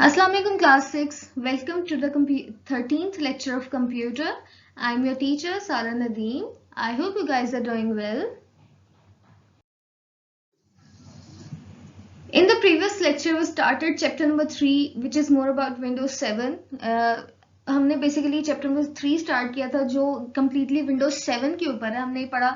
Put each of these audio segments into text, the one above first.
Assalamu alaikum class 6. Welcome to the 13th lecture of computer. I'm your teacher Sara Nadeem. I hope you guys are doing well. In the previous lecture we started chapter number 3 which is more about Windows 7. हमने basically chapter number 3 start किया था जो completely Windows 7 के ऊपर है. हमने पढ़ा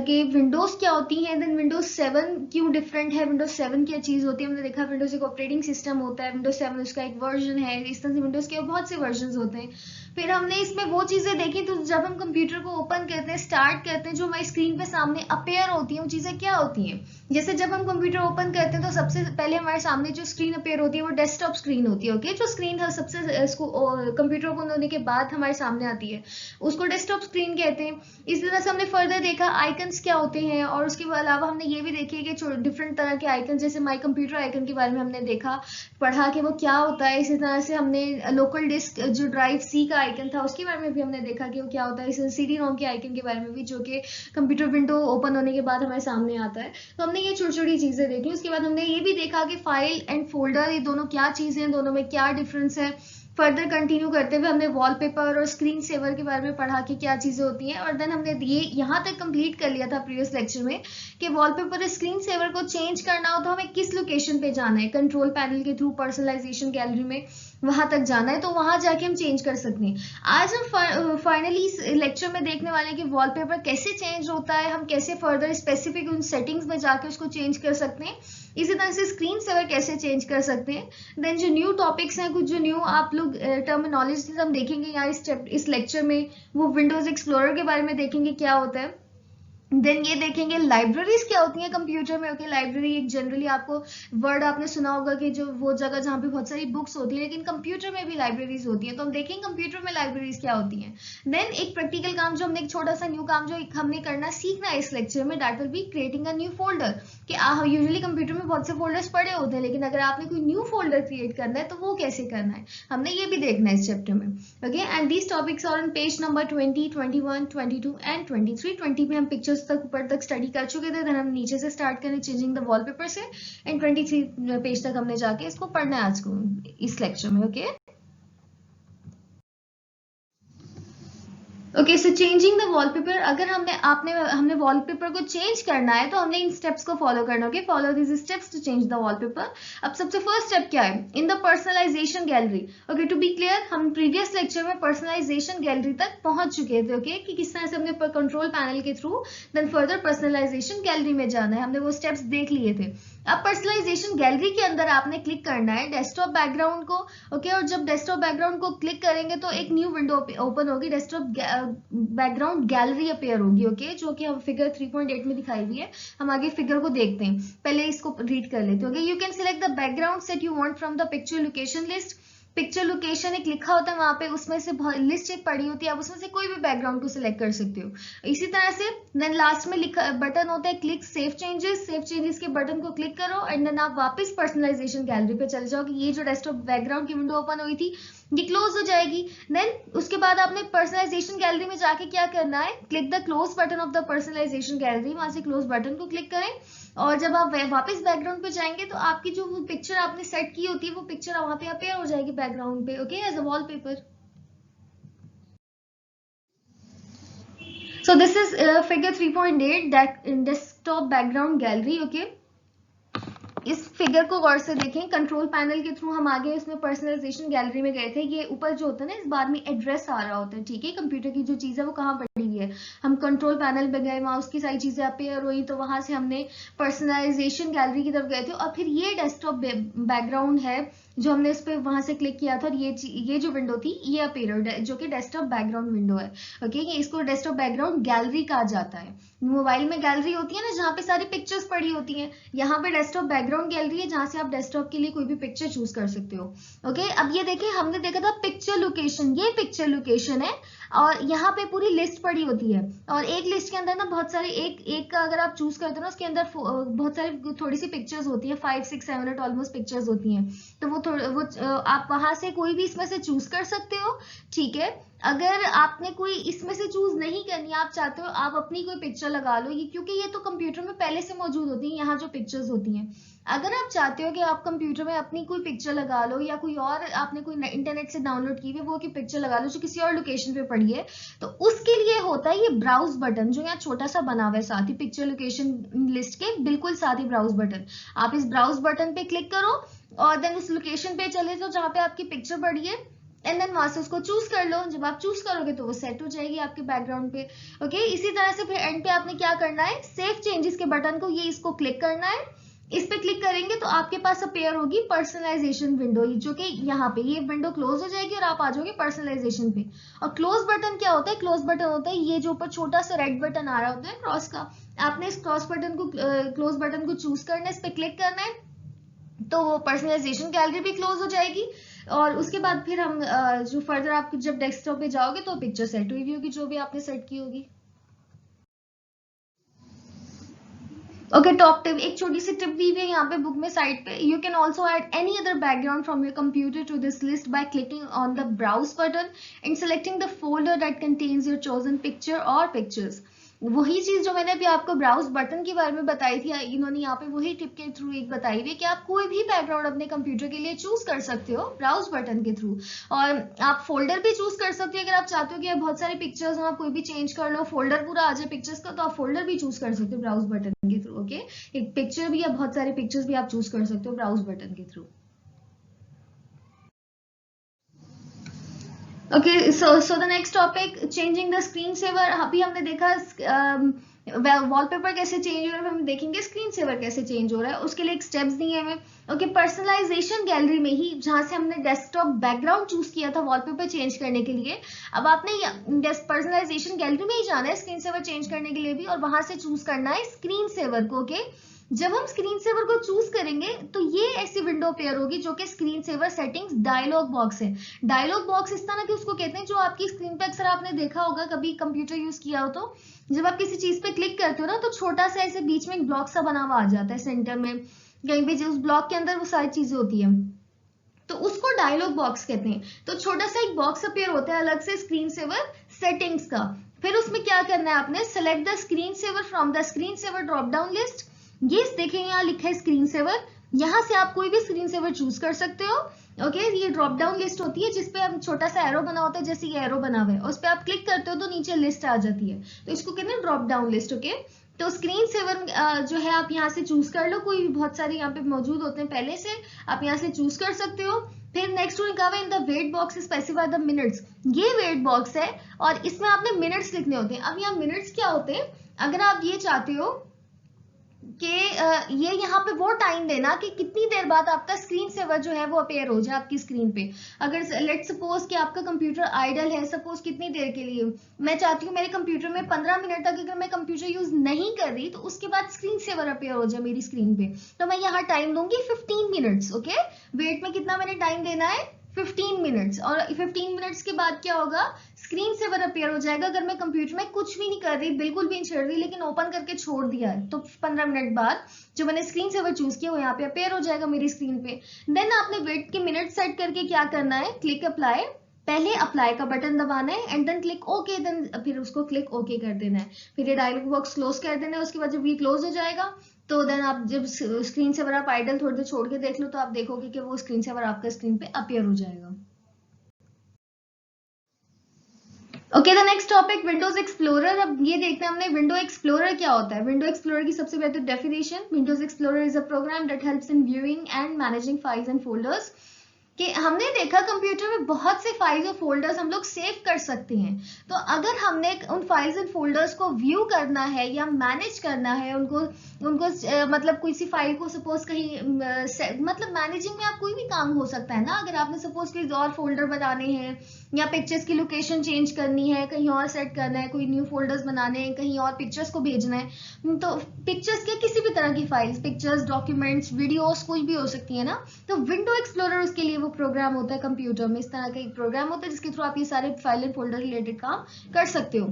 कि विंडोज क्या होती है, देन विंडोज 7 क्यों डिफरेंट है, विंडोज 7 क्या चीज होती है. हमने देखा विंडोज एक ऑपरेटिंग सिस्टम होता है, विंडोज 7 उसका एक वर्जन है. इस तरह से विंडोज के बहुत से वर्जन होते हैं. फिर हमने इसमें वो चीजें देखी तो जब हम कंप्यूटर को ओपन करते हैं, स्टार्ट करते हैं, जो हमारी स्क्रीन पे सामने अपेयर होती है वो चीजें क्या होती हैं. जैसे जब हम कंप्यूटर ओपन करते हैं तो सबसे पहले हमारे सामने जो स्क्रीन अपेयर होती है वो डेस्कटॉप स्क्रीन होती है. ओके, जो स्क्रीन सबसे कंप्यूटर ओपन होने के बाद हमारे सामने आती है उसको डेस्कटॉप स्क्रीन कहते हैं. इस तरह से हमने फर्दर देखा आइकन्स क्या होते हैं, और उसके अलावा हमने ये भी देखी कि डिफरेंट तरह के आइकन, जैसे माई कंप्यूटर आइकन के बारे में हमने देखा, पढ़ा कि वो क्या होता है. इसी तरह से हमने लोकल डिस्क जो ड्राइव सी का आइकन था उसके बारे में भी हमने देखा कि वो क्या होता है. इस CD रोम के आइकन के बारे में भी, जो कि कंप्यूटर विंडो ओपन होने के बाद हमारे सामने आता है. तो हमने ये छोटी छोटी चीजें देखी. उसके बाद हमने ये भी देखा कि फाइल एंड फोल्डर ये दोनों क्या चीजें हैं, दोनों में क्या डिफरेंस है. फर्दर कंटिन्यू करते हुए हमने वॉलपेपर और स्क्रीन सेवर के बारे में पढ़ा कि क्या चीजें होती हैं. और देन हमने ये यहाँ तक कंप्लीट कर लिया था प्रीवियस लेक्चर में कि वॉलपेपर और स्क्रीन सेवर को चेंज करना हो तो हमें किस लोकेशन पे जाना है. कंट्रोल पैनल के थ्रू पर्सनलाइजेशन गैलरी में वहां तक जाना है, तो वहां जाके हम चेंज कर सकते हैं. आज हम फाइनली इस लेक्चर में देखने वाले हैं कि वॉलपेपर कैसे चेंज होता है, हम कैसे फर्दर स्पेसिफिक उन सेटिंग्स में जाके उसको चेंज कर सकते हैं. इसी तरह से स्क्रीन सेवर कैसे चेंज कर सकते हैं. देन जो न्यू टॉपिक्स हैं, कुछ जो न्यू आप लोग टर्मिनोलॉजी हम देखेंगे यहाँ इस लेक्चर में, वो विंडोज एक्सप्लोरर के बारे में देखेंगे क्या होता है. देन ये देखेंगे लाइब्रेरीज क्या होती हैं कंप्यूटर में. ओके, लाइब्रेरी एक जनरली आपको वर्ड आपने सुना होगा कि जो वो जगह जहाँ पे बहुत सारी बुक्स होती है, लेकिन कंप्यूटर में भी लाइब्रेरीज होती हैं. तो हम देखेंगे कंप्यूटर में लाइब्रेरीज क्या होती हैं. देन एक प्रैक्टिकल काम जो हमने, एक छोटा सा न्यू काम जो हमने करना सीखना है इस लेक्चर में, that will be creating a new folder. कि यूजुअली कंप्यूटर में बहुत से फोल्डर्स पड़े होते हैं, लेकिन अगर आपने कोई न्यू फोल्डर क्रिएट करना है तो वो कैसे करना है, हमने ये भी देखना है इस चैप्टर में. Okay, and these topics are on page number 20, 21, 22 and 23. 20 में हम पिक्चर्स तक ऊपर तक स्टडी कर चुके थे. देन हम नीचे से स्टार्ट करें चेंजिंग द वॉलपेपर से, एंड 23 पेज तक हमने जाके इसको पढ़ना है आज को इस लेक्चर में. Okay okay, so changing the wallpaper. अगर हमने वॉलपेपर को चेंज करना है तो हमने इन स्टेप्स को फॉलो करना. Okay, follow this steps to change the wallpaper. अब सबसे फर्स्ट स्टेप क्या है, in the personalization gallery. Okay, to be clear, हम प्रीवियस लेक्चर में पर्सनलाइजेशन गैलरी तक पहुंच चुके थे. ओके, कि किस तरह से हमने कंट्रोल पैनल के through then further personalization gallery में जाना है, हमने वो स्टेप्स देख लिए थे. अब पर्सनलाइजेशन गैलरी के अंदर आपने क्लिक करना है डेस्कटॉप बैकग्राउंड को. ओके, और जब डेस्कटॉप बैकग्राउंड को क्लिक करेंगे तो एक न्यू विंडो ओपन होगी, डेस्कटॉप बैकग्राउंड गैलरी अपेयर होगी. ओके, जो कि हम फिगर 3.8 में दिखाई हुई है. हम आगे फिगर को देखते हैं, पहले इसको रीड कर लेते हैं. Okay, you can select the background set you want from the picture location list. Picture location एक लिखा होता है वहां पे, उसमें से लिस्ट एक पड़ी होती है, आप उसमें से कोई भी बैकग्राउंड को सिलेक्ट कर सकते हो. इसी तरह से देन लास्ट में लिखा बटन होता है click save changes. Save changes के बटन को क्लिक करो एंड देन आप वापस पर्सनलाइजेशन गैलरी पे चले जाओ. ये जो डेस्कटॉप बैकग्राउंड की विंडो ओपन हुई थी ये क्लोज हो जाएगी. देन उसके बाद आपने पर्सनलाइजेशन गैलरी में जाके क्या करना है, click the close button of the personalization gallery. वहां से क्लोज बटन को क्लिक करें, और जब आप वापस बैकग्राउंड पे जाएंगे तो आपकी जो पिक्चर आपने सेट की होती है वो पिक्चर वहां पे अपेयर हो जाएगी बैकग्राउंड पे. Okay, as a wallpaper. So this is figure 3.8 that in desktop background gallery. Okay, इस फिगर को गौर से देखें. कंट्रोल पैनल के थ्रू हम आगे इसमें पर्सनलाइजेशन गैलरी में गए थे. ये ऊपर जो होता है ना, इस बार में एड्रेस आ रहा होता है. ठीक है, कंप्यूटर की जो चीज है वो कहाँ पड़ी हुई है. हम कंट्रोल पैनल पे गए, वहां उसकी सारी चीजें अपेयर हुई, तो वहां से हमने पर्सनलाइजेशन गैलरी की तरफ गए थे. और फिर ये डेस्कटॉप बैकग्राउंड है जो हमने इस पे वहां से क्लिक किया था, और ये जो विंडो थी ये अपेयर, जो कि डेस्कटॉप बैकग्राउंड विंडो है. ओके, इसको डेस्कटॉप बैकग्राउंड गैलरी कहा जाता है. मोबाइल में गैलरी होती है ना, जहाँ पे सारी पिक्चर्स पड़ी होती हैं, यहाँ पे डेस्कटॉप बैकग्राउंड गैलरी है जहाँ से आप डेस्कटॉप के लिए कोई भी पिक्चर चूज कर सकते हो. ओके, अब ये देखिए, हमने देखा था पिक्चर लोकेशन, ये पिक्चर लोकेशन है, और यहाँ पे पूरी लिस्ट पड़ी होती है. और एक लिस्ट के अंदर ना बहुत सारे, एक का अगर आप चूज करते हो ना, उसके अंदर बहुत सारी थोड़ी सी पिक्चर्स होती है, 5, 6, 7, 8 ऑलमोस्ट पिक्चर्स होती हैं. तो वो आप वहां से कोई भी इसमें से चूज कर सकते हो. ठीक है, अगर आपने कोई इसमें से चूज नहीं करनी, आप चाहते हो आप अपनी कोई पिक्चर लगा लो, क्योंकि ये तो कंप्यूटर में पहले से मौजूद होती है यहाँ जो पिक्चर्स होती हैं. अगर आप चाहते हो कि आप कंप्यूटर में अपनी कोई पिक्चर लगा लो या कोई और आपने कोई इंटरनेट से डाउनलोड की हुई वो की पिक्चर लगा लो जो किसी और लोकेशन पे पड़ी है, तो उसके लिए होता है ये ब्राउज बटन जो यहाँ छोटा सा बना हुआ है साथ ही पिक्चर लोकेशन लिस्ट के बिल्कुल साथ ही ब्राउज बटन। आप इस ब्राउज बटन पे क्लिक करो और देन उस लोकेशन पे चले जाओ जहाँ पे आपकी पिक्चर पड़ी है एंड देन वहां से उसको चूज कर लो। जब आप चूज करोगे तो वो सेट हो जाएगी आपके बैकग्राउंड पे। ओके, इसी तरह से फिर एंड पे आपने क्या करना है, सेव चेंजेस के बटन को ये इसको क्लिक करना है। इस पे क्लिक करेंगे तो आपके पास अपेयर होगी पर्सनलाइजेशन विंडो, जो कि यहाँ पे ये विंडो क्लोज हो जाएगी और आप आ जाओगे पर्सनलाइजेशन पे। और क्लोज बटन क्या होता है, क्लोज बटन होता है ये जो ऊपर छोटा सा रेड बटन आ रहा होता है क्रॉस का, आपने इस क्रॉस बटन को क्लोज बटन को चूज करना है, इस पे क्लिक करना है तो वो पर्सनलाइजेशन गैलरी भी क्लोज हो जाएगी। और उसके बाद फिर हम जो फर्दर आप जब डेस्कटॉप पे जाओगे तो पिक्चर सेट हुई होगी जो भी आपने सेट की होगी। ओके, टॉप टिप, एक छोटी सी टिप दी हुई है यहाँ पे बुक में साइड पे। You can also add any other background from your computer to this list by clicking on the browse button and selecting the folder that contains your chosen picture और pictures. वही चीज जो मैंने अभी आपको browse button के बारे में बताई थी, इन्होंने यहाँ पे वही टिप के थ्रू एक बताई हुई कि आप कोई भी बैकग्राउंड अपने कंप्यूटर के लिए चूज कर सकते हो ब्राउज बटन के थ्रू। और आप फोल्डर भी चूज कर सकते हो, अगर आप चाहते हो कि बहुत सारी पिक्चर्स हो आप कोई भी चेंज कर लो, फोल्डर पूरा आ जाए पिक्चर्स का, तो आप फोल्डर भी चूज कर सकते हो ब्राउज बटन के थ्रू। ओके, एक पिक्चर भी या बहुत सारी पिक्चर्स भी आप चूज कर सकते हो ब्राउज बटन के through. Okay, so the next topic, changing the screen saver. अभी हमने देखा वॉलपेपर कैसे चेंज हो रहा है, हम देखेंगे स्क्रीन सेवर कैसे चेंज हो रहा है, उसके लिए एक स्टेप्स दिए हमें। ओके, पर्सनलाइजेशन गैलरी में ही जहां से हमने डेस्कटॉप बैकग्राउंड चूज किया था वॉलपेपर चेंज करने के लिए, अब आपने पर्सनलाइजेशन गैलरी में ही जाना है स्क्रीन सेवर चेंज करने के लिए भी, और वहां से चूज करना है स्क्रीन सेवर को। ओके, जब हम स्क्रीन सेवर को चूज करेंगे तो ये ऐसी विंडो अपेयर होगी जो कि screen saver settings dialog box है। डायलॉग बॉक्स इस तरह की उसको कहते हैं जो आपकी स्क्रीन पे अक्सर आपने देखा होगा कभी कंप्यूटर यूज किया हो तो, जब आप किसी चीज पे क्लिक करते हो ना तो छोटा सा ऐसे बीच में एक ब्लॉक सा बना हुआ आ जाता है सेंटर में कहीं भी, उस ब्लॉक के अंदर वो सारी चीजें होती है, तो उसको डायलॉग बॉक्स कहते हैं। तो छोटा सा एक बॉक्स अपेयर होता है अलग से स्क्रीन सेवर सेटिंग्स का। फिर उसमें क्या करना है आपने, select the screen saver from the screen saver drop down list. ये देखेंगे यहाँ लिखा है स्क्रीन सेवर, यहाँ से आप कोई भी स्क्रीन सेवर चूज कर सकते हो। ओके, ये ड्रॉप डाउन लिस्ट होती है जिसपे हम छोटा सा एरो बना होता है, जैसे ये एरो बना हुआ है उस पर आप क्लिक करते हो तो नीचे लिस्ट आ जाती है, तो इसको कहते हैं ड्रॉप डाउन लिस्ट। ओके, तो स्क्रीन सेवर जो है आप यहाँ से चूज कर लो, कोई भी बहुत सारे यहाँ पे मौजूद होते हैं पहले से, आप यहाँ से चूज कर सकते हो। फिर नेक्स्ट लिखा हुआ है in the wait box specify the minutes, ये वेट बॉक्स है और इसमें आपने मिनट्स लिखने होते हैं। अब यहाँ मिनट्स क्या होते हैं, अगर आप ये चाहते हो कि ये यहाँ पे वो टाइम देना कि कितनी देर बाद आपका स्क्रीन सेवर जो है वो अपेयर हो जाए आपकी स्क्रीन पे। अगर लेट सपोज कि आपका कंप्यूटर आइडल है, सपोज कितनी देर के लिए, मैं चाहती हूँ मेरे कंप्यूटर में 15 मिनट तक अगर मैं कंप्यूटर यूज नहीं कर रही तो उसके बाद स्क्रीन सेवर अपेयर हो जाए मेरी स्क्रीन पे, तो मैं यहाँ टाइम दूंगी 15 मिनट्स। ओके, वेट में कितना मैंने टाइम देना है, 15 मिनट्स, और 15 मिनट्स के बाद क्या होगा, स्क्रीन सेवर अपेयर हो जाएगा। अगर मैं कंप्यूटर में कुछ भी नहीं कर रही, बिल्कुल भी नहीं छेड़ रही, लेकिन ओपन करके छोड़ दिया है, तो 15 मिनट बाद जो मैंने स्क्रीन सेवर चूज किया वो यहाँ पे अपेयर हो जाएगा मेरी स्क्रीन पे। देन आपने वेट के मिनट सेट करके क्या करना है, क्लिक अप्लाई, पहले अप्लाई का बटन दबाना है and then click okay, then फिर उसको क्लिक ओके कर देना है। फिर ये डायलॉग बॉक्स क्लोज कर देना है, उसके बाद जब ये क्लोज हो जाएगा तो देन आप जब स्क्रीन सेवर आप आइडल थोड़ी देर छोड़ के देख लो तो आप देखोगे कि वो स्क्रीन सेवर आपका स्क्रीन पे अपेयर हो जाएगा। Okay, the next topic Windows Explorer. अब ये देखते हैं हमने विंडो एक्सप्लोरर क्या होता है। विंडो एक्सप्लोरर की सबसे पहले definition, Windows Explorer is a program that helps in viewing and managing files and folders. कि हमने देखा कंप्यूटर में बहुत से फाइल्स और फोल्डर्स हम लोग सेव कर सकते हैं, तो अगर हमने उन फाइल्स एंड फोल्डर्स को व्यू करना है या मैनेज करना है उनको मतलब कोई सी फाइल को सपोज कहीं मतलब मैनेजिंग में आप कोई भी काम हो सकता है ना, अगर आपने सपोज कोई और फोल्डर बनाने हैं या पिक्चर्स की लोकेशन चेंज करनी है, कहीं और सेट करना है, कोई न्यू फोल्डर्स बनाने हैं, कहीं और पिक्चर्स को भेजना है, तो पिक्चर्स के किसी भी तरह की फाइल्स, पिक्चर्स, डॉक्यूमेंट्स, वीडियोस कुछ भी हो सकती है ना, तो विंडो एक्सप्लोरर उसके लिए वो प्रोग्राम होता है कंप्यूटर में, इस तरह का एक प्रोग्राम होता है जिसके थ्रू आप ये सारे फाइल एंड फोल्डर रिलेटेड काम कर सकते हो।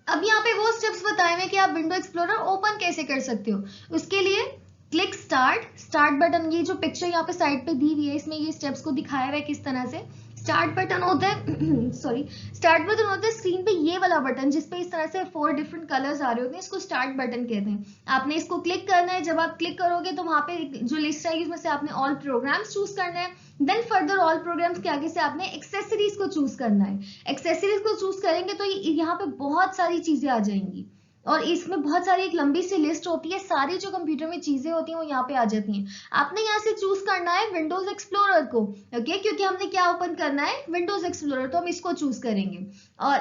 अब यहाँ पे वो स्टेप्स बताए हुए कि आप विंडो एक्सप्लोरर ओपन कैसे कर सकते हो। उसके लिए क्लिक स्टार्ट बटन, ये जो पिक्चर यहाँ पे साइड पे दी हुई है इसमें ये स्टेप्स को दिखाया हुआ है किस तरह से। स्टार्ट बटन होता है सॉरी, स्टार्ट बटन होता है स्क्रीन पे ये वाला बटन जिसपे इस तरह से 4 डिफरेंट कलर्स आ रहे होते हैं, इसको स्टार्ट बटन कहते हैं। आपने इसको क्लिक करना है, जब आप क्लिक करोगे तो वहां पे जो लिस्ट आएगी उसमें से आपने ऑल प्रोग्राम्स चूज करना है। देन फर्दर ऑल प्रोग्राम्स के आगे से आपने एक्सेसरीज को चूज करना है। एक्सेसरीज को चूज करेंगे तो यहाँ पे बहुत सारी चीजें आ जाएंगी और इसमें बहुत सारी एक लंबी सी लिस्ट होती है, सारी जो कंप्यूटर में चीजें होती हैं वो यहाँ पे आ जाती हैं। आपने यहाँ से चूज करना है विंडोज एक्सप्लोरर को, ओके, क्योंकि हमने क्या ओपन करना है, विंडोज एक्सप्लोरर, तो हम इसको चूज करेंगे। और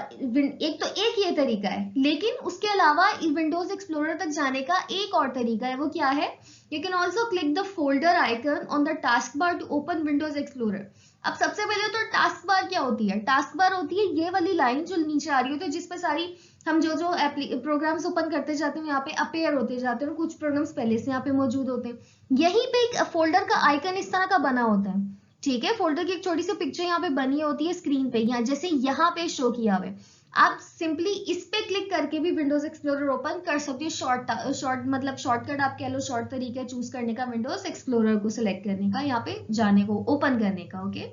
एक ये तरीका है, लेकिन उसके अलावा विंडोज एक्सप्लोरर तक जाने का एक और तरीका है, वो क्या है, you can also click the folder icon on the task bar to open Windows Explorer. अब सबसे पहले तो टास्क बार क्या होती है, टास्क बार होती है ये वाली लाइन जो नीचे आ रही होती है, जिसपे सारी हम जो प्रोग्राम्स ओपन करते जाते हैं यहाँ पे अपेयर होते जाते हैं, और कुछ प्रोग्राम्स पहले से यहाँ पे मौजूद होते हैं। यहीं पे एक फोल्डर का आइकन इस तरह का बना होता है, ठीक है, फोल्डर की एक छोटी सी पिक्चर यहाँ पे बनी होती है स्क्रीन पे, यहाँ जैसे यहाँ पे शो किया हुआ है। आप सिंपली इस पे क्लिक करके भी विंडोज एक्सप्लोरर ओपन कर सकते हो। शॉर्ट मतलब शॉर्टकट आप कह लो, शॉर्ट तरीका चूज करने का विंडोज एक्सप्लोरर को सिलेक्ट करने का, यहाँ पे जाने को, ओपन करने का, okay.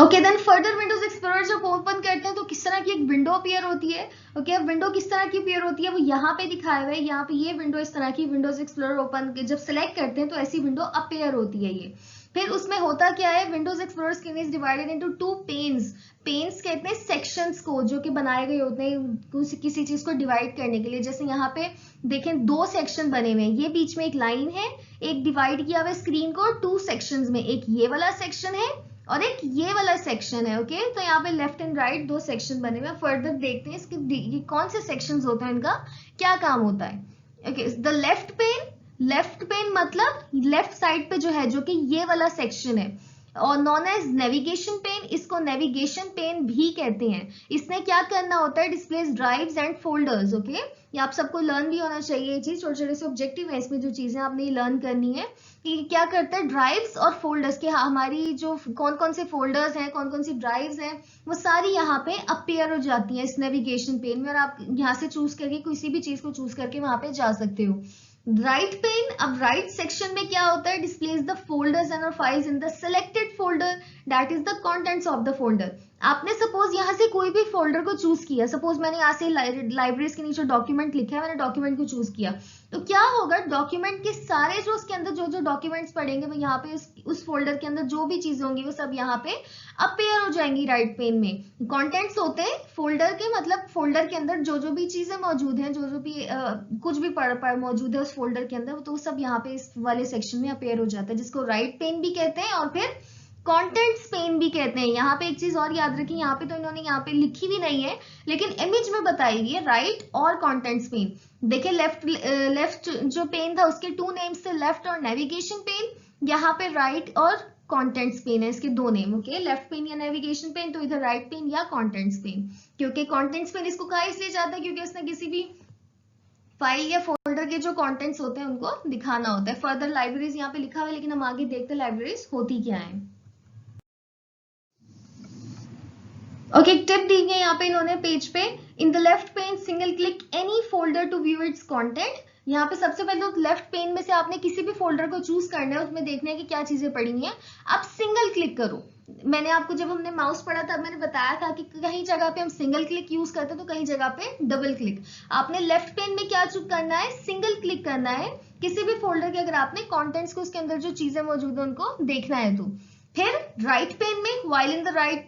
Okay, then further Windows Explorer जब ओपन करते हैं तो किस तरह की एक विंडो अपीयर होती है। ओके, अब विंडो किस तरह की अपीयर होती है वो यहाँ पे दिखाया हुआ है। यहाँ पे ये विंडो इस तरह की, विंडोज एक्सप्लोरर ओपन जब सिलेक्ट करते हैं तो ऐसी विंडो अपीयर होती है ये। फिर उसमें होता क्या है, Windows Explorer screen is divided into 2 panes. Panes कहते हैं सेक्शंस को, जो कि बनाए गए होते हैं किसी चीज को डिवाइड करने के लिए। जैसे यहाँ पे देखें 2 सेक्शन बने हुए हैं, ये बीच में एक लाइन है, एक डिवाइड किया हुआ स्क्रीन को 2 सेक्शंस में, एक ये वाला सेक्शन है और एक ये वाला सेक्शन है, ओके। तो यहाँ पे लेफ्ट एंड राइट 2 सेक्शन बने हुए हैं। फर्दर देखते हैं इसके कौन से सेक्शंस होते हैं, इनका क्या काम होता है। ओके, द लेफ्ट पेन मतलब लेफ्ट साइड पे जो है, जो कि ये वाला सेक्शन है, और नॉन एज नेविगेशन पेन, इसको नेविगेशन पेन भी कहते हैं। इसने क्या करना होता है, displace drives and folders, okay. ये आप सबको लर्न भी होना चाहिए ये चीज, छोटे छोटे से ऑब्जेक्टिव है इसमें, जो चीजें आपने लर्न करनी है कि क्या करता है ड्राइव्स और फोल्डर्स के, हमारी जो कौन कौन से फोल्डर्स हैं, कौन कौन सी ड्राइव्स हैं, वो सारी यहाँ पे अपीयर हो जाती हैं इस नेविगेशन पेन में, और आप यहाँ से चूज करके किसी भी चीज को चूज करके वहां पे जा सकते हो। राइट पेन, अब राइट सेक्शन में क्या होता है, displace the folders and files in the selected folder that is the contents of the folder. आपने सपोज यहाँ से कोई भी फोल्डर को चूज किया, सपोज मैंने यहाँ से लाइब्रेरीज के नीचे डॉक्यूमेंट लिखा है, मैंने डॉक्यूमेंट को चूज किया, तो क्या होगा, डॉक्यूमेंट के सारे जो उसके अंदर जो जो डॉक्यूमेंट्स पड़ेंगे वो यहाँ पे उस फोल्डर के अंदर जो भी चीजें होंगी वो सब यहाँ पे अपीयर हो जाएंगी राइट पेन में। कंटेंट्स होते हैं फोल्डर के, मतलब फोल्डर के अंदर जो जो भी चीजें मौजूद हैं, जो जो भी कुछ भी पढ़ मौजूद है उस फोल्डर के अंदर, तो सब यहाँ पे इस वाले सेक्शन में अपीयर हो जाता है, जिसको राइट पेन भी कहते हैं और फिर कंटेंट्स पेन भी कहते हैं। यहाँ पे एक चीज और याद रखिए, यहाँ पे तो इन्होंने यहाँ पे लिखी भी नहीं है, लेकिन इमेज में बताई गई है राइट और कंटेंट्स पेन। देखिए लेफ्ट जो पेन था उसके 2 नेम्स थे, लेफ्ट और नेविगेशन पेन, यहाँ पे राइट और कंटेंट्स पेन है, इसके 2 नेम, ओके। लेफ्ट पेन या नेविगेशन पेन, तो इधर राइट पेन या कंटेंट्स पेन। क्योंकि कंटेंट्स पेन इसको कहा इसलिए जाता है क्योंकि उसने किसी भी फाइल या फोल्डर के जो कंटेंट्स होते हैं उनको दिखाना होता है। फर्दर लाइब्रेरीज यहाँ पे लिखा हुआ है, लेकिन हम आगे देखते हैं लाइब्रेरीज होती क्या है। ओके, टिप दी गई यहाँ पे इन्होंने पेज पे, in the left pane single click any folder to view its content. यहाँ पे सबसे पहले तो लेफ्ट पेन में से आपने किसी भी फोल्डर को चूज करना है, उसमें देखना है कि क्या चीजें पड़ी हुई हैं, आप सिंगल क्लिक करो। मैंने आपको जब हमने माउस पढ़ा था मैंने बताया था कि कहीं जगह पे हम सिंगल क्लिक यूज करते हैं तो कहीं जगह पे डबल क्लिक। आपने लेफ्ट पेन में क्या चूज करना है, सिंगल क्लिक करना है किसी भी फोल्डर के, अगर आपने कॉन्टेंट्स को उसके अंदर जो चीजें मौजूद है उनको देखना है तो। फिर राइट पेन में, while in the right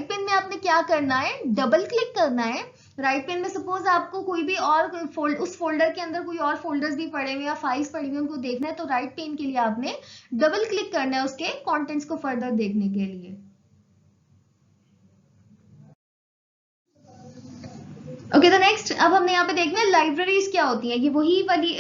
pane में आपने क्या करना है, डबल क्लिक करना है। राइट पेन में सपोज आपको कोई भी और उस फोल्डर के अंदर कोई और फोल्डर्स भी पड़े हुए या फाइल्स पड़ी हुई उनको देखना है, तो राइट पेन के लिए आपने डबल क्लिक करना है उसके कंटेंट्स को फर्दर देखने के लिए। ओके, द नेक्स्ट, अब हमने यहाँ पे देखना है लाइब्रेरीज क्या होती हैं। ये वही वाली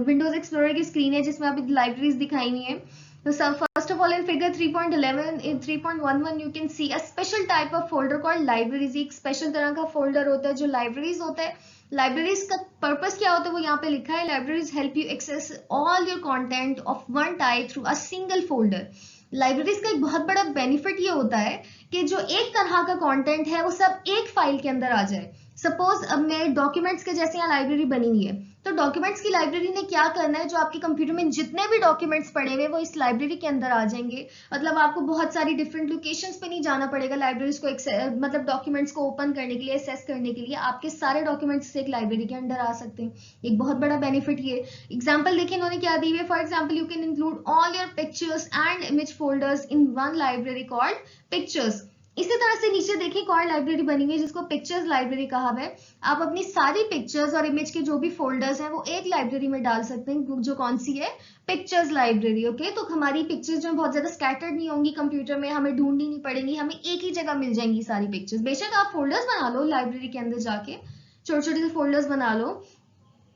विंडोज एक्सप्लोरर की स्क्रीन है जिसमें अभी लाइब्रेरीज दिखाई हुई है। So first of all, in figure 3.11 in 3.11 you can see a special type of folder called libraries। एक स्पेशल तरह का फोल्डर होता है जो लाइब्रेरीज होता है। लाइब्रेरीज का पर्पस क्या होता है वो यहाँ पे लिखा है, libraries help you access all your content of one type through a single folder. Libraries का एक बहुत बड़ा बेनिफिट ये होता है कि जो एक तरह का कंटेंट है वो सब एक फाइल के अंदर आ जाए। सपोज अब मेरे डॉक्यूमेंट्स के जैसे यहाँ लाइब्रेरी बनी हुई है, तो डॉक्यूमेंट्स की लाइब्रेरी ने क्या करना है, जो आपके कंप्यूटर में जितने भी डॉक्यूमेंट्स पड़े हुए वो इस लाइब्रेरी के अंदर आ जाएंगे। मतलब आपको बहुत सारी डिफरेंट लोकेशंस पे नहीं जाना पड़ेगा लाइब्रेरीज को मतलब डॉक्यूमेंट्स को ओपन करने के लिए, एक्सेस करने के लिए। आपके सारे डॉक्यूमेंट्स एक लाइब्रेरी के अंदर आ सकते हैं। एक बहुत बड़ा बेनिफिट ये। एग्जाम्पल देखिए इन्होंने क्या दी हुई है। For example, you can include all your pictures and image folders in one library called pictures. इसी तरह से नीचे देखिए एक और लाइब्रेरी बनी हुई है जिसको पिक्चर्स लाइब्रेरी कहा हुआ है। आप अपनी सारी पिक्चर्स और इमेज के जो भी फोल्डर्स हैं वो एक लाइब्रेरी में डाल सकते हैं, जो कौन सी है, पिक्चर्स लाइब्रेरी। ओके, तो हमारी पिक्चर्स जो बहुत ज्यादा स्कैटर्ड नहीं होंगी कंप्यूटर में, हमें ढूंढनी नहीं पड़ेंगी, हमें एक ही जगह मिल जाएंगी सारी पिक्चर्स। बेशक आप फोल्डर्स बना लो लाइब्रेरी के अंदर जाके, छोटे छोटे से फोल्डर्स बना लो।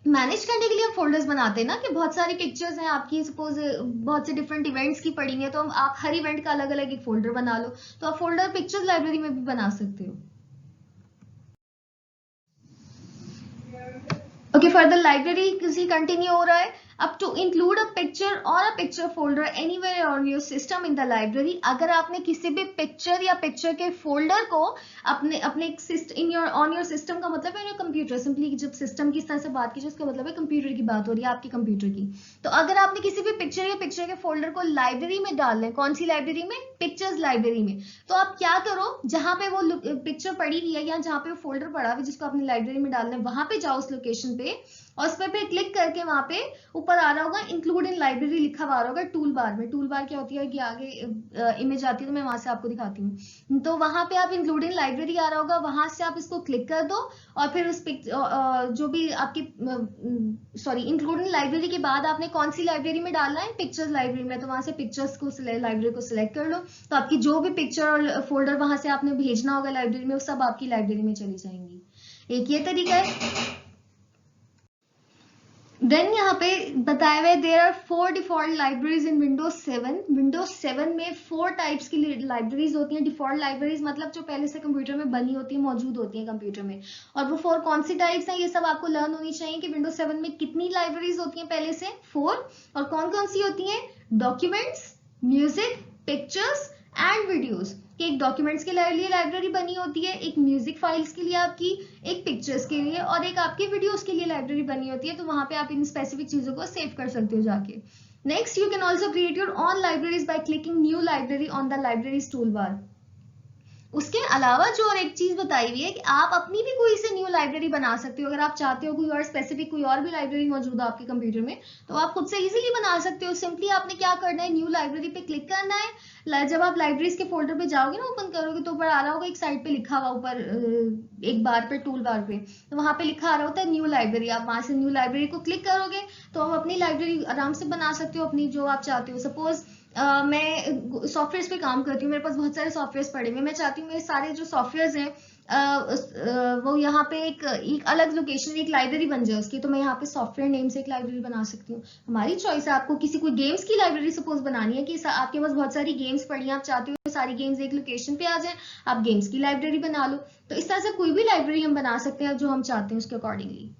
मैनेज करने के लिए हम फोल्डर्स बनाते हैं ना, कि बहुत सारी पिक्चर्स हैं आपकी, सपोज बहुत से डिफरेंट इवेंट्स की पड़ी हैं, तो आप हर इवेंट का अलग अलग एक फोल्डर बना लो, तो आप फोल्डर पिक्चर्स लाइब्रेरी में भी बना सकते हो। ओके, फर्दर लाइब्रेरी किसी कंटिन्यू हो रहा है। अब टू इंक्लूड अ पिक्चर और a picture folder anywhere on your system in the library. अगर आपने किसी भी पिक्चर या पिक्चर के फोल्डर को अपने अपने in your on your system का मतलब है कंप्यूटर। सिंपली जब सिस्टम की इस तरह से बात की उसका मतलब है कंप्यूटर की बात हो रही है, आपके कंप्यूटर की। तो अगर आपने किसी भी पिक्चर या पिक्चर के फोल्डर को लाइब्रेरी में डालना है, कौन सी लाइब्रेरी में, पिक्चर्स लाइब्रेरी में, तो आप क्या करो, जहां पे वो पिक्चर पड़ी हुई है या जहां पे वो फोल्डर पड़ा हुआ है जिसको आपने लाइब्रेरी में डालना है, वहां पे जाओ उस लोकेशन पे, और उस पे क्लिक करके वहां पे ऊपर आ रहा होगा इंक्लूड इन लाइब्रेरी लिखा हुआ होगा टूल बार में। टूल बार क्या होती है कि आगे इमेज आती है, तो मैं वहां से आपको दिखाती हूँ। तो वहां पे आप इंक्लूड इन लाइब्रेरी आ रहा होगा, वहां से आप इसको क्लिक कर दो, और फिर उस जो भी आपकी सॉरी इंक्लूड इन लाइब्रेरी के बाद आपने कौन सी लाइब्रेरी में डालना है, पिक्चर्स लाइब्रेरी में, तो वहां से पिक्चर्स को लाइब्रेरी को सिलेक्ट कर लो, तो आपकी जो भी पिक्चर और फोल्डर वहां से आपने भेजना होगा लाइब्रेरी में, वो सब आपकी लाइब्रेरी में चली जाएंगी। एक ये तरीका है। देन यहाँ पे बताया हुआ है there are 4 default libraries in Windows 7। Windows 7 में 4 टाइप्स की लाइब्रेरीज होती हैं। डिफॉल्ट लाइब्रेरीज मतलब जो पहले से कंप्यूटर में बनी होती है, मौजूद होती है कंप्यूटर में। और वो 4 कौन सी टाइप्स हैं, ये सब आपको लर्न होनी चाहिए कि विंडोज 7 में कितनी लाइब्रेरीज होती हैं पहले से, 4। और कौन कौन सी होती हैं, documents, music, pictures and videos. कि एक डॉक्यूमेंट्स के लिए लाइब्रेरी बनी होती है, एक म्यूजिक फाइल्स के लिए आपकी, एक पिक्चर्स के लिए, और एक आपकी वीडियोस के लिए लाइब्रेरी बनी होती है। तो वहां पे आप इन स्पेसिफिक चीजों को सेव कर सकते हो जाके। Next, you can also create your on libraries by clicking new library on the libraries tool bar. उसके अलावा जो और एक चीज बताई हुई है कि आप अपनी भी कोई से न्यू लाइब्रेरी बना सकते हो। अगर आप चाहते हो कोई और स्पेसिफिक कोई और भी लाइब्रेरी मौजूद है आपके कंप्यूटर में, तो आप खुद से इजीली बना सकते हो। सिंपली आपने क्या करना है, न्यू लाइब्रेरी पे क्लिक करना है। जब आप लाइब्रेरीज के फोल्डर पे जाओगे ना, ओपन करोगे, तो ऊपर आ रहा होगा एक साइड पे लिखा हुआ, ऊपर एक बार पे, टूल बार पे, तो वहां पे लिखा आ रहा होता है न्यू लाइब्रेरी। आप वहां से न्यू लाइब्रेरी को क्लिक करोगे तो आप अपनी लाइब्रेरी आराम से बना सकते हो, अपनी जो आप चाहते हो। सपोज मैं सॉफ्टवेयर पे काम करती हूँ, मेरे पास बहुत सारे सॉफ्टवेयर पड़े हुए, मैं चाहती हूँ मेरे सारे जो सॉफ्टवेयर हैं वो यहाँ पे एक अलग लोकेशन, एक लाइब्रेरी बन जाए उसकी। तो मैं यहाँ पे सॉफ्टवेयर नेम से एक लाइब्रेरी बना सकती हूँ। हमारी चॉइस है। आपको किसी कोई गेम्स की लाइब्रेरी सपोज बनानी है, कि आपके पास बहुत सारी गेम्स पड़ी हैं, आप चाहते हो सारी गेम्स एक लोकेशन पे आ जाए, आप गेम्स की लाइब्रेरी बना लो। तो इस तरह से कोई भी लाइब्रेरी हम बना सकते हैं जो हम चाहते हैं उसके accordingly.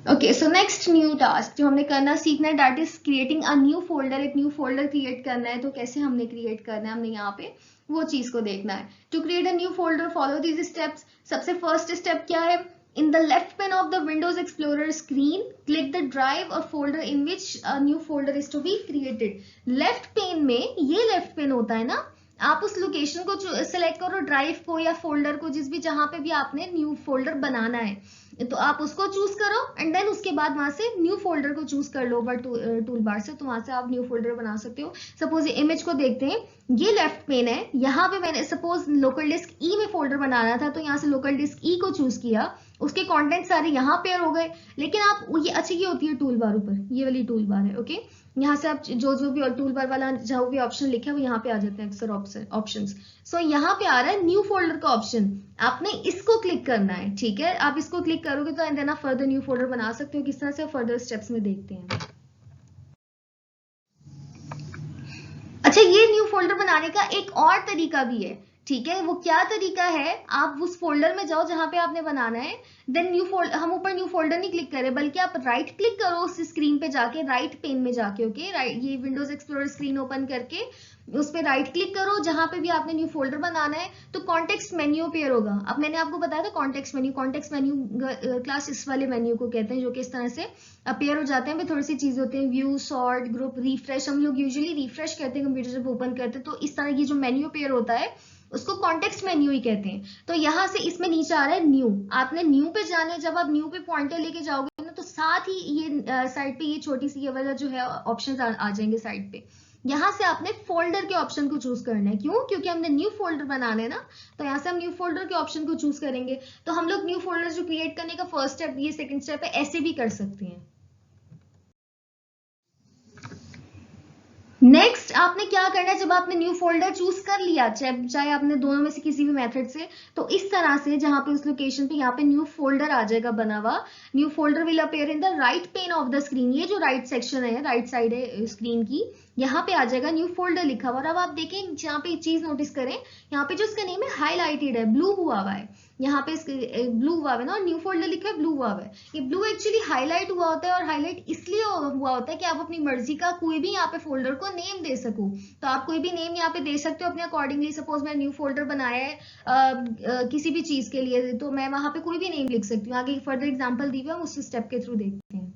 Okay, so next new task जो हमने करना सीखना है, that is creating a new folder. एक न्यू फोल्डर क्रिएट करना है, तो कैसे हमने क्रिएट करना है, हमने यहाँ पे वो चीज को देखना है। To create a new folder follow these steps. सबसे फर्स्ट स्टेप क्या है, in the left pane of the Windows Explorer screen click the drive or folder in which a new folder is to be created. Left pane में, ये left pen होता है ना, आप उस लोकेशन को सिलेक्ट करो, ड्राइव को या फोल्डर को, जिस भी जहां पे भी आपने न्यू फोल्डर बनाना है, तो आप उसको चूज करो, एंड देन उसके बाद वहां से न्यू फोल्डर को चूज कर लो ओवर टूल बार से, तो वहां से आप न्यू फोल्डर बना सकते हो। सपोज इमेज को देखते हैं, ये लेफ्ट पेन है, यहाँ पे मैंने सपोज लोकल डिस्क ई में फोल्डर बनाना था, तो यहाँ से लोकल डिस्क ई को चूज किया, उसके कंटेंट सारे यहाँ पेयर हो गए। लेकिन आप ये अच्छी की होती है टूल बार ऊपर, ये वाली टूल बार है। ओके, यहाँ से आप जो भी टूल बार वाला जो भी ऑप्शन लिखा है वो यहाँ पे आ जाते हैं अक्सर ऑप्शंस। सो यहाँ पे आ रहा है न्यू फोल्डर का ऑप्शन, आपने इसको क्लिक करना है। ठीक है, आप इसको क्लिक करोगे तो एंड देन आप फर्दर न्यू फोल्डर बना सकते हो। किस तरह से फर्दर स्टेप्स में देखते हैं। अच्छा, ये न्यू फोल्डर बनाने का एक और तरीका भी है। ठीक है, वो क्या तरीका है, आप उस फोल्डर में जाओ जहां पे आपने बनाना है, देन न्यू फोल्डर, हम ऊपर न्यू फोल्डर नहीं क्लिक करें, बल्कि आप राइट क्लिक करो उस स्क्रीन पे जाके, राइट पेन में जाके। ओके, राइट, ये विंडोज एक्सप्लोरर स्क्रीन ओपन करके उस पर राइट क्लिक करो, जहां पे भी आपने न्यू फोल्डर बनाना है तो कॉन्टेक्स्ट मेन्यू अपेयर होगा। अब मैंने आपको बताया था कॉन्टेक्स्ट मेन्यू क्लास इस वाले मेन्यू को कहते हैं जो कि इस तरह से अपेयर हो जाते हैं। थोड़ी सी चीजें होती हैं, व्यू, सॉर्ट, ग्रुप, रिफ्रेश। हम लोग यूजुअली रिफ्रेश करते हैं कंप्यूटर जब ओपन करते हैं, तो इस तरह की जो मेन्यू अपेयर होता है उसको कॉन्टेक्स्ट मेन्यू ही कहते हैं। तो यहाँ से इसमें नीचे आ रहा है न्यू, आपने न्यू पे जाना है। जब आप न्यू पे पॉइंटर लेके जाओगे ना, तो साथ ही ये साइड पे ये छोटी सी ये वाला जो है ऑप्शन आ जाएंगे साइड पे। यहाँ से आपने फोल्डर के ऑप्शन को चूज करना है। क्यों? क्योंकि हमने न्यू फोल्डर बनाना है ना, तो यहाँ से हम न्यू फोल्डर के ऑप्शन को चूज करेंगे। तो हम लोग न्यू फोल्डर जो क्रिएट करने का फर्स्ट स्टेप, ये सेकंड स्टेप है, ऐसे भी कर सकते हैं। नेक्स्ट आपने क्या करना है, जब आपने न्यू फोल्डर चूज कर लिया, चाहे आपने दोनों में से किसी भी मेथड से, तो इस तरह से जहां पे उस लोकेशन पे यहाँ पे न्यू फोल्डर आ जाएगा बना हुआ। New folder will appear in the right pain of the screen. ये जो राइट सेक्शन है, राइट साइड है स्क्रीन की, यहाँ पे आ जाएगा न्यू फोल्डर लिखा हुआ। और अब आप देखें, जहाँ पे चीज नोटिस करें, यहाँ पे जो इसका नेम है हाईलाइटेड है, ब्लू हुआ हुआ है, यहाँ पे ब्लू हुआ है ना, और न्यू फोल्डर लिखा है, ब्लू हुआ है। ये ब्लू एक्चुअली हाईलाइट हुआ होता है, और हाईलाइट इसलिए हुआ होता है कि आप अपनी मर्जी का कोई भी यहाँ पे फोल्डर को नेम दे सको। तो आप कोई भी नेम यहाँ पे दे सकते हो अपने अकॉर्डिंगली। सपोज मैं न्यू फोल्डर बनाया है किसी भी चीज के लिए, तो मैं वहां पे कोई भी नेम लिख सकती हूँ। आगे फर्दर एग्जाम्पल दी हुई है, हम उसी स्टेप के थ्रू देखते हैं।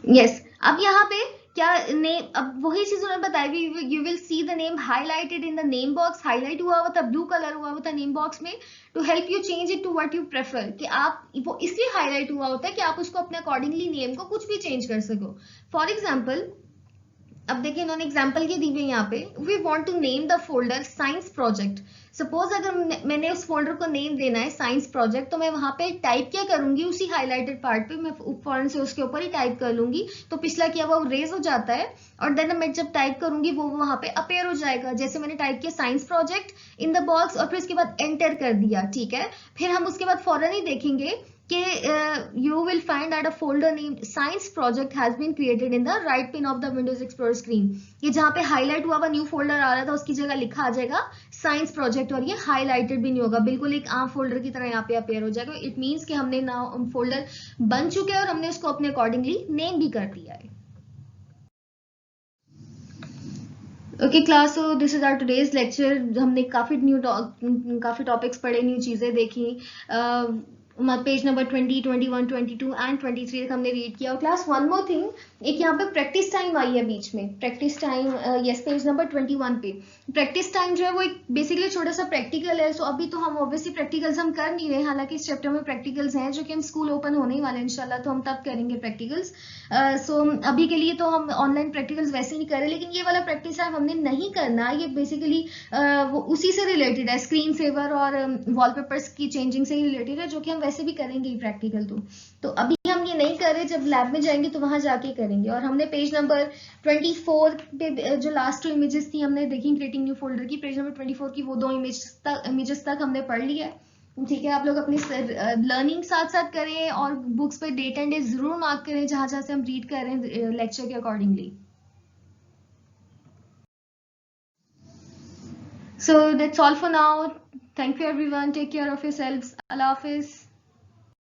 यस, अब यहाँ पे क्या नेम, अब वही चीज उन्होंने बताई, you will see the name highlighted in the name box. Highlight हुआ हुआ था, ब्लू कलर हुआ हुआ था नेम बॉक्स में, to help you change it to what you prefer. कि आप वो इसलिए हाईलाइट हुआ होता है कि आप उसको अपने अकॉर्डिंगली नेम को कुछ भी चेंज कर सको। फॉर एग्जाम्पल, अब देखिए इन्होंने एग्जाम्पल के दी हुई यहाँ पे, we want to name the folder science project. Suppose अगर मैंने उस फोल्डर को नेम देना है साइंस प्रोजेक्ट, तो मैं वहां पे टाइप क्या करूंगी, उसी हाईलाइटेड पार्ट पे मैं फौरन से उसके ऊपर ही टाइप कर लूंगी, तो पिछला किया वो रेज हो जाता है, और देन मैं जब टाइप करूंगी वो वहां पे अपेयर हो जाएगा। जैसे मैंने टाइप किया science project in the box, और फिर उसके बाद एंटर कर दिया, ठीक है। फिर हम उसके बाद फौरन ही देखेंगे कि you will find that a folder named science project has been created in the right pane of the Windows Explorer screen। ये जहाँ पे हाईलाइट हुआ न्यू फोल्डर आ रहा था, उसकी जगह लिखा आ जाएगा साइंस प्रोजेक्ट, और ये हाईलाइटेड भी नहीं होगा, बिल्कुल एक आम फोल्डर की तरह यहाँ पे अपेयर हो जाएगा। इट मीन्स कि हमने नाउ फोल्डर बन चुके हैं और हमने उसको अपने अकॉर्डिंगली नेम भी कर दिया है। Okay class, so this is our today's lecture. हमने काफी टॉपिक्स पढ़े, न्यू चीजें देखी। पेज नंबर 20, 21, 22 एंड 23 तक हमने रीड किया। और क्लास वन मोर थिंग, एक यहाँ पे प्रैक्टिस टाइम आई है बीच में, practice time, yes, page number 21 पे प्रैक्टिस टाइम जो है वो एक बेसिकली छोटा सा प्रैक्टिकल है। सो अभी तो हम ऑब्वियसली प्रैक्टिकल्स हम कर नहीं रहे, हालांकि इस चैप्टर में प्रैक्टिकल्स हैं जो कि हम स्कूल ओपन होने ही वाले हैं इंशाल्लाह, तो हम तब करेंगे प्रैक्टिकल्स। सो अभी के लिए तो हम ऑनलाइन प्रैक्टिकल्स वैसे नहीं कर रहे, लेकिन ये वाला प्रैक्टिस टाइम हमने नहीं करना। ये बेसिकली वो उसी से रिलेटेड है, स्क्रीन सेवर और वॉलपेपर्स की चेंजिंग से ही रिलेटेड है, जो कि हम वैसे भी करेंगे ही प्रैक्टिकल। तो अभी हम ये नहीं कर रहे, जब लैब में जाएंगे तो वहां जाके करेंगे। और हमने पेज नंबर 24 पे जो लास्ट 2 इमेजेस थी हमने देखी क्रिएटिंग न्यू फोल्डर की, पेज नंबर 24 की वो 2 इमेजेस तक हमने पढ़ लिया है। ठीक है, आप लोग अपनी लर्निंग साथ साथ करें, और बुक्स पे डेट एंड डे जरूर मार्क करें जहां जहां से हम रीड कर रहे हैं लेक्चर के accordingly. So that's all for now. Thank you everyone. Take care of yourselves. Allah Hafiz.